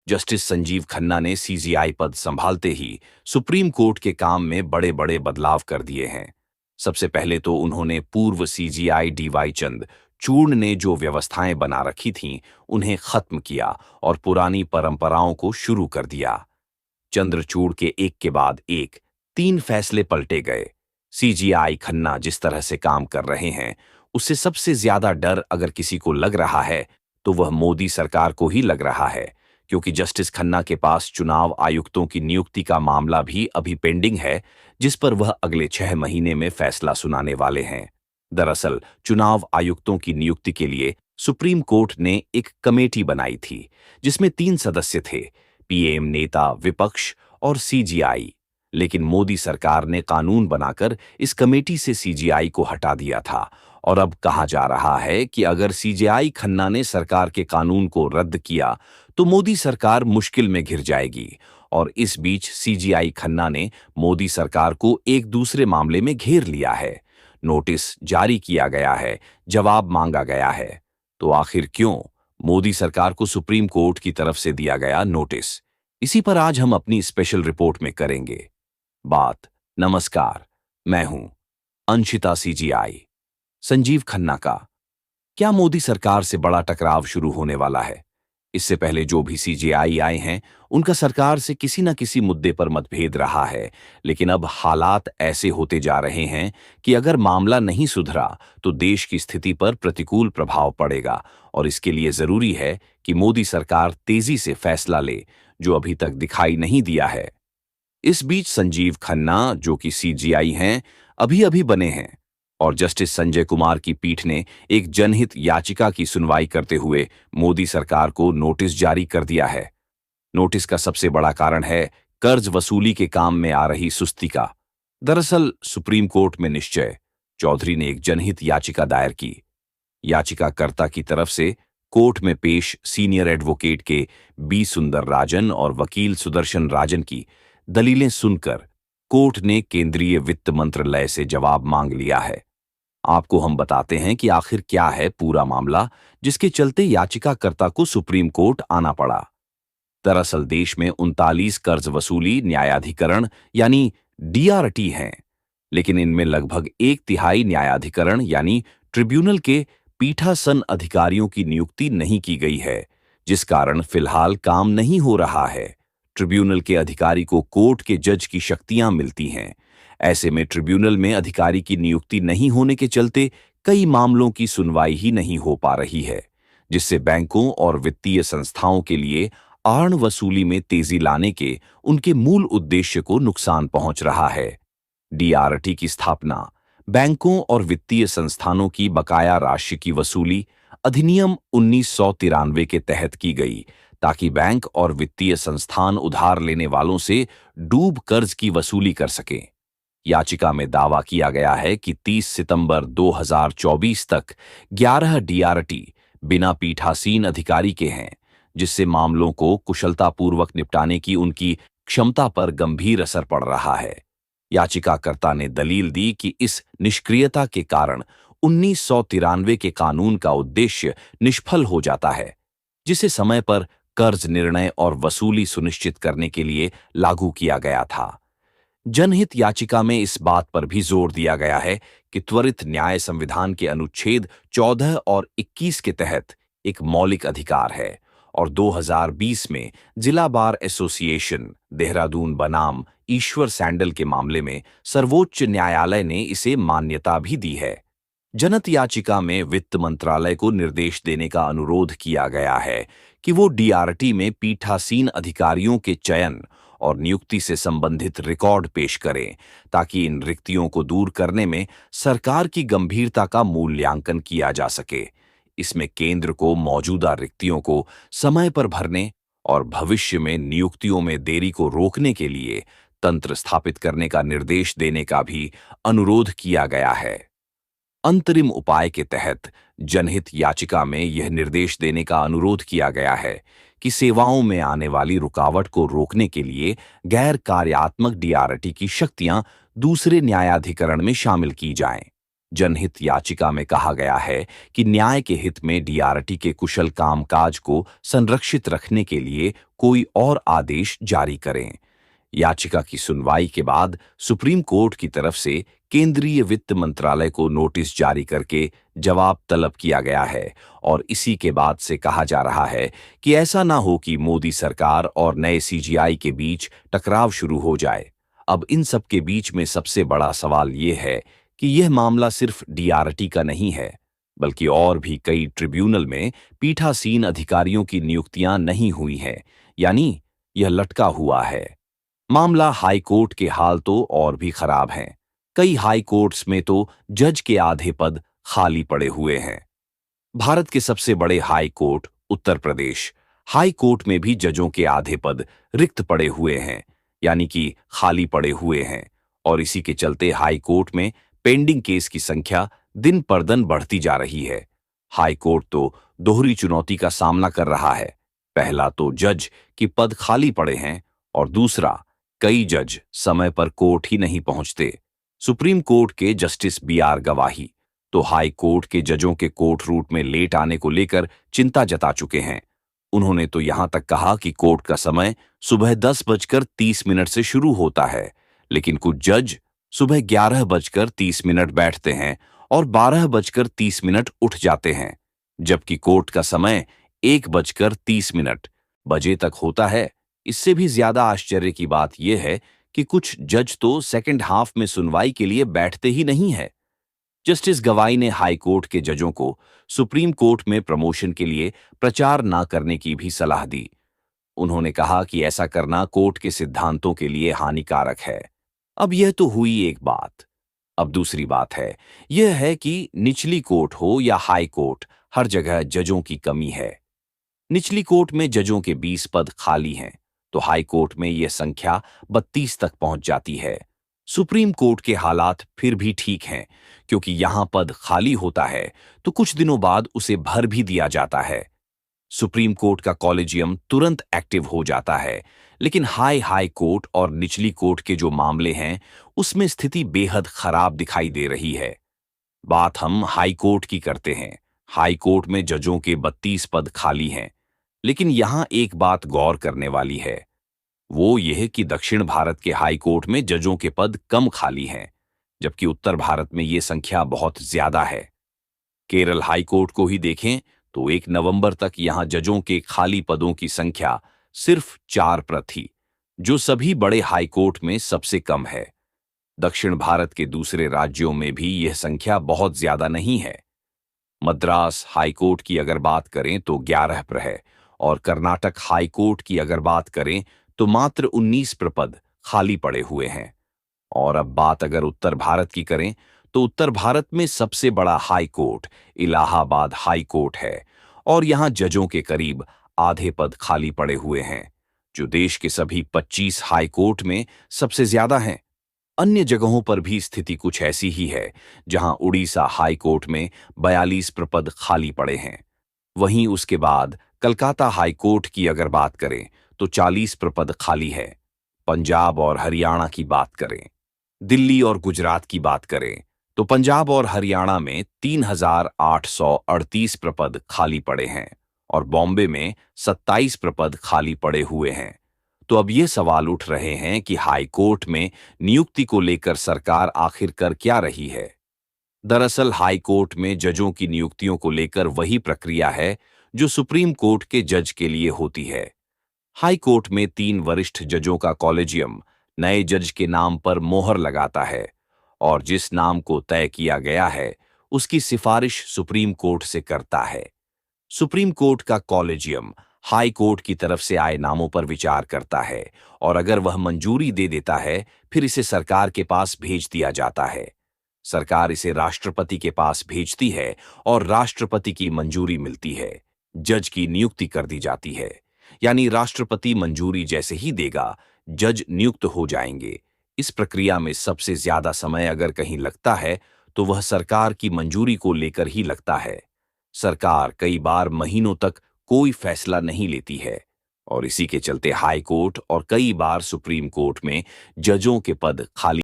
Justice Sanjeev Khanna ने CGI पद संभालते ही सुप्रीम कोर्ट के काम में बड़े बड़े बदलाव कर दिए हैं। सबसे पहले तो उन्होंने पूर्व सीजीआई डीवाई चंद्रचूड़ ने जो व्यवस्थाएं बना रखी थीं, उन्हें खत्म किया और पुरानी परंपराओं को शुरू कर दिया। चंद्रचूड़ के एक के बाद एक 3 फैसले पलटे गए। सीजीआई खन्ना जिस तरह से काम कर रहे हैं, उससे सबसे ज्यादा डर अगर किसी को लग रहा है तो वह मोदी सरकार को ही लग रहा है, क्योंकि जस्टिस खन्ना के पास चुनाव आयुक्तों की नियुक्ति का मामला भी अभी पेंडिंग है, जिस पर वह अगले 6 महीने में फैसला सुनाने वाले हैं। दरअसल चुनाव आयुक्तों की नियुक्ति के लिए सुप्रीम कोर्ट ने एक कमेटी बनाई थी, जिसमें 3 सदस्य थे, पीएम, नेता विपक्ष और सीजीआई। लेकिन मोदी सरकार ने कानून बनाकर इस कमेटी से सीजीआई को हटा दिया था और अब कहा जा रहा है कि अगर सीजीआई खन्ना ने सरकार के कानून को रद्द किया तो मोदी सरकार मुश्किल में घिर जाएगी। और इस बीच सीजीआई खन्ना ने मोदी सरकार को एक दूसरे मामले में घेर लिया है। नोटिस जारी किया गया है, जवाब मांगा गया है। तो आखिर क्यों मोदी सरकार को सुप्रीम कोर्ट की तरफ से दिया गया नोटिस? इसी पर आज हम अपनी स्पेशल रिपोर्ट में करेंगे बात। नमस्कार, मैं हूं अंशिता। सीजीआई संजीव खन्ना का क्या मोदी सरकार से बड़ा टकराव शुरू होने वाला है? इससे पहले जो भी सीजीआई आए हैं, उनका सरकार से किसी न किसी मुद्दे पर मतभेद रहा है, लेकिन अब हालात ऐसे होते जा रहे हैं कि अगर मामला नहीं सुधरा तो देश की स्थिति पर प्रतिकूल प्रभाव पड़ेगा और इसके लिए जरूरी है कि मोदी सरकार तेजी से फैसला ले, जो अभी तक दिखाई नहीं दिया है। इस बीच संजीव खन्ना, जो कि सीजीआई हैं, अभी-अभी बने हैं और जस्टिस संजय कुमार की पीठ ने एक जनहित याचिका की सुनवाई करते हुए मोदी सरकार को नोटिस जारी कर दिया है। नोटिस का सबसे बड़ा कारण है कर्ज वसूली के काम में आ रही सुस्ती का। दरअसल सुप्रीम कोर्ट में निश्चय चौधरी ने एक जनहित याचिका दायर की। याचिकाकर्ता की तरफ से कोर्ट में पेश सीनियर एडवोकेट के बी सुंदर राजन और वकील सुदर्शन राजन की दलीलें सुनकर कोर्ट ने केंद्रीय वित्त मंत्रालय से जवाब मांग लिया है। आपको हम बताते हैं कि आखिर क्या है पूरा मामला, जिसके चलते याचिकाकर्ता को सुप्रीम कोर्ट आना पड़ा। दरअसल देश में 39 कर्ज वसूली न्यायाधिकरण यानी डीआरटी हैं, लेकिन इनमें लगभग 1/3 न्यायाधिकरण यानी ट्रिब्यूनल के पीठासन अधिकारियों की नियुक्ति नहीं की गई है, जिस कारण फिलहाल काम नहीं हो रहा है। ट्रिब्यूनल के अधिकारी को कोर्ट के जज की शक्तियां मिलती हैं। ऐसे में ट्रिब्यूनल में अधिकारी की नियुक्ति नहीं होने के चलते कई मामलों की सुनवाई ही नहीं हो पा रही है, जिससे बैंकों और वित्तीय संस्थाओं के लिए आर्ण वसूली में तेजी लाने के उनके मूल उद्देश्य को नुकसान पहुंच रहा है। डीआरटी की स्थापना बैंकों और वित्तीय संस्थानों की बकाया राशि की वसूली अधिनियम 1993 के तहत की गई, ताकि बैंक और वित्तीय संस्थान उधार लेने वालों से डूब कर्ज की वसूली कर सकें। याचिका में दावा किया गया है कि 30 सितंबर 2024 तक 11 डीआरटी बिना पीठासीन अधिकारी के हैं, जिससे मामलों को कुशलतापूर्वक निपटाने की उनकी क्षमता पर गंभीर असर पड़ रहा है। याचिकाकर्ता ने दलील दी कि इस निष्क्रियता के कारण 1993 के कानून का उद्देश्य निष्फल हो जाता है, जिसे समय पर कर्ज निर्णय और वसूली सुनिश्चित करने के लिए लागू किया गया था। जनहित याचिका में इस बात पर भी जोर दिया गया है कि त्वरित न्याय संविधान के अनुच्छेद 14 और 21 के तहत एक मौलिक अधिकार है और 2020 में जिला बार एसोसिएशन देहरादून बनाम ईश्वर सैंडल के मामले में सर्वोच्च न्यायालय ने इसे मान्यता भी दी है। जनहित याचिका में वित्त मंत्रालय को निर्देश देने का अनुरोध किया गया है कि वो डीआरटी में पीठासीन अधिकारियों के चयन और नियुक्ति से संबंधित रिकॉर्ड पेश करें, ताकि इन रिक्तियों को दूर करने में सरकार की गंभीरता का मूल्यांकन किया जा सके। इसमें केंद्र को मौजूदा रिक्तियों को समय पर भरने और भविष्य में नियुक्तियों में देरी को रोकने के लिए तंत्र स्थापित करने का निर्देश देने का भी अनुरोध किया गया है। अंतरिम उपाय के तहत जनहित याचिका में यह निर्देश देने का अनुरोध किया गया है कि सेवाओं में आने वाली रुकावट को रोकने के लिए गैर कार्यात्मक डीआरटी की शक्तियां दूसरे न्यायाधिकरण में शामिल की जाएं। जनहित याचिका में कहा गया है कि न्याय के हित में डीआरटी के कुशल कामकाज को संरक्षित रखने के लिए कोई और आदेश जारी करें। याचिका की सुनवाई के बाद सुप्रीम कोर्ट की तरफ से केंद्रीय वित्त मंत्रालय को नोटिस जारी करके जवाब तलब किया गया है और इसी के बाद से कहा जा रहा है कि ऐसा ना हो कि मोदी सरकार और नए सीजीआई के बीच टकराव शुरू हो जाए। अब इन सब के बीच में सबसे बड़ा सवाल ये है कि यह मामला सिर्फ डीआरटी का नहीं है, बल्कि और भी कई ट्रिब्यूनल में पीठासीन अधिकारियों की नियुक्तियां नहीं हुई हैं, यानी यह लटका हुआ है। मामला हाई कोर्ट के हाल तो और भी खराब हैं। कई हाई कोर्ट्स में तो जज के आधे पद खाली पड़े हुए हैं। भारत के सबसे बड़े high court Uttar Pradesh high court में भी जजों के आधे पद रिक्त पड़े हुए हैं, यानी कि खाली पड़े हुए हैं। और इसी के चलते हाई कोर्ट में पेंडिंग केस की संख्या दिन पर दिन बढ़ती जा रही है। हाई कोर्ट तो दोहरी चुनौती का सामना कर रहा है। पहला तो जज की पद खाली पड़े हैं और दूसरा कई जज समय पर कोर्ट ही नहीं पहुंचते। सुप्रीम कोर्ट के जस्टिस बी.आर. गवाही तो हाई कोर्ट के जजों के कोर्ट रूट में लेट आने को लेकर चिंता जता चुके हैं। उन्होंने तो यहां तक कहा कि कोर्ट का समय सुबह 10:30 से शुरू होता है, लेकिन कुछ जज सुबह 11:30 बैठते हैं और 12:30 उठ जाते हैं, जबकि कोर्ट का समय 1:30 बजे तक होता है। इससे भी ज्यादा आश्चर्य की बात यह है कि कुछ जज तो सेकंड हाफ में सुनवाई के लिए बैठते ही नहीं है। जस्टिस गवाई ने हाई कोर्ट के जजों को सुप्रीम कोर्ट में प्रमोशन के लिए प्रचार न करने की भी सलाह दी। उन्होंने कहा कि ऐसा करना कोर्ट के सिद्धांतों के लिए हानिकारक है। अब यह तो हुई एक बात। अब दूसरी बात यह है कि निचली कोर्ट हो या हाई कोर्ट, हर जगह जजों की कमी है। निचली कोर्ट में जजों के 20 पद खाली हैं, तो हाई कोर्ट में यह संख्या 32 तक पहुंच जाती है। सुप्रीम कोर्ट के हालात फिर भी ठीक हैं, क्योंकि यहां पद खाली होता है तो कुछ दिनों बाद उसे भर भी दिया जाता है। सुप्रीम कोर्ट का कॉलेजियम तुरंत एक्टिव हो जाता है, लेकिन हाई कोर्ट और निचली कोर्ट के जो मामले हैं उसमें स्थिति बेहद खराब दिखाई दे रही है। बात हम हाई कोर्ट की करते हैं। हाई कोर्ट में जजों के 32 पद खाली हैं, लेकिन यहां एक बात गौर करने वाली है, वो यह कि दक्षिण भारत के हाई कोर्ट में जजों के पद कम खाली हैं, जबकि उत्तर भारत में ये संख्या बहुत ज्यादा है। केरल हाई कोर्ट को ही देखें तो 1 नवंबर तक यहां जजों के खाली पदों की संख्या सिर्फ 4 पर थी, जो सभी बड़े हाई कोर्ट में सबसे कम है। दक्षिण भारत के दूसरे राज्यों में भी यह संख्या बहुत ज्यादा नहीं है। मद्रास हाई कोर्ट की अगर बात करें तो 11 पर है और कर्नाटक हाई कोर्ट की अगर बात करें तो मात्र 19 पर पद खाली पड़े हुए हैं। और अब बात अगर उत्तर भारत की करें तो उत्तर भारत में सबसे बड़ा high court Allahabad high court है और यहां जजों के करीब आधे पद खाली पड़े हुए हैं, जो देश के सभी 25 हाई कोर्ट में सबसे ज्यादा हैं। अन्य जगहों पर भी स्थिति कुछ ऐसी ही है, जहां उड़ीसा हाई कोर्ट में 42 पद खाली पड़े हैं। वहीं उसके बाद कलकत्ता हाई कोर्ट की अगर बात करें तो 40 पद खाली है। पंजाब और हरियाणा की बात करें, दिल्ली और गुजरात की बात करें तो पंजाब और हरियाणा में 3,838 पद खाली पड़े हैं और बॉम्बे में 27 पद खाली पड़े हुए हैं। तो अब ये सवाल उठ रहे हैं कि हाई कोर्ट में नियुक्ति को लेकर सरकार आखिर कर क्या रही है। दरअसल हाई कोर्ट में जजों की नियुक्तियों को लेकर वही प्रक्रिया है जो सुप्रीम कोर्ट के जज के लिए होती है। हाई कोर्ट में 3 वरिष्ठ जजों का कॉलेजियम नए जज के नाम पर मोहर लगाता है और जिस नाम को तय किया गया है उसकी सिफारिश सुप्रीम कोर्ट से करता है। सुप्रीम कोर्ट का कॉलेजियम हाई कोर्ट की तरफ से आए नामों पर विचार करता है और अगर वह मंजूरी दे देता है फिर इसे सरकार के पास भेज दिया जाता है। सरकार इसे राष्ट्रपति के पास भेजती है और राष्ट्रपति की मंजूरी मिलती है। जज की नियुक्ति कर दी जाती है, यानी राष्ट्रपति मंजूरी जैसे ही देगा जज नियुक्त हो जाएंगे। इस प्रक्रिया में सबसे ज्यादा समय अगर कहीं लगता है तो वह सरकार की मंजूरी को लेकर ही लगता है। सरकार कई बार महीनों तक कोई फैसला नहीं लेती है और इसी के चलते हाई कोर्ट और कई बार सुप्रीम कोर्ट में जजों के पद खाली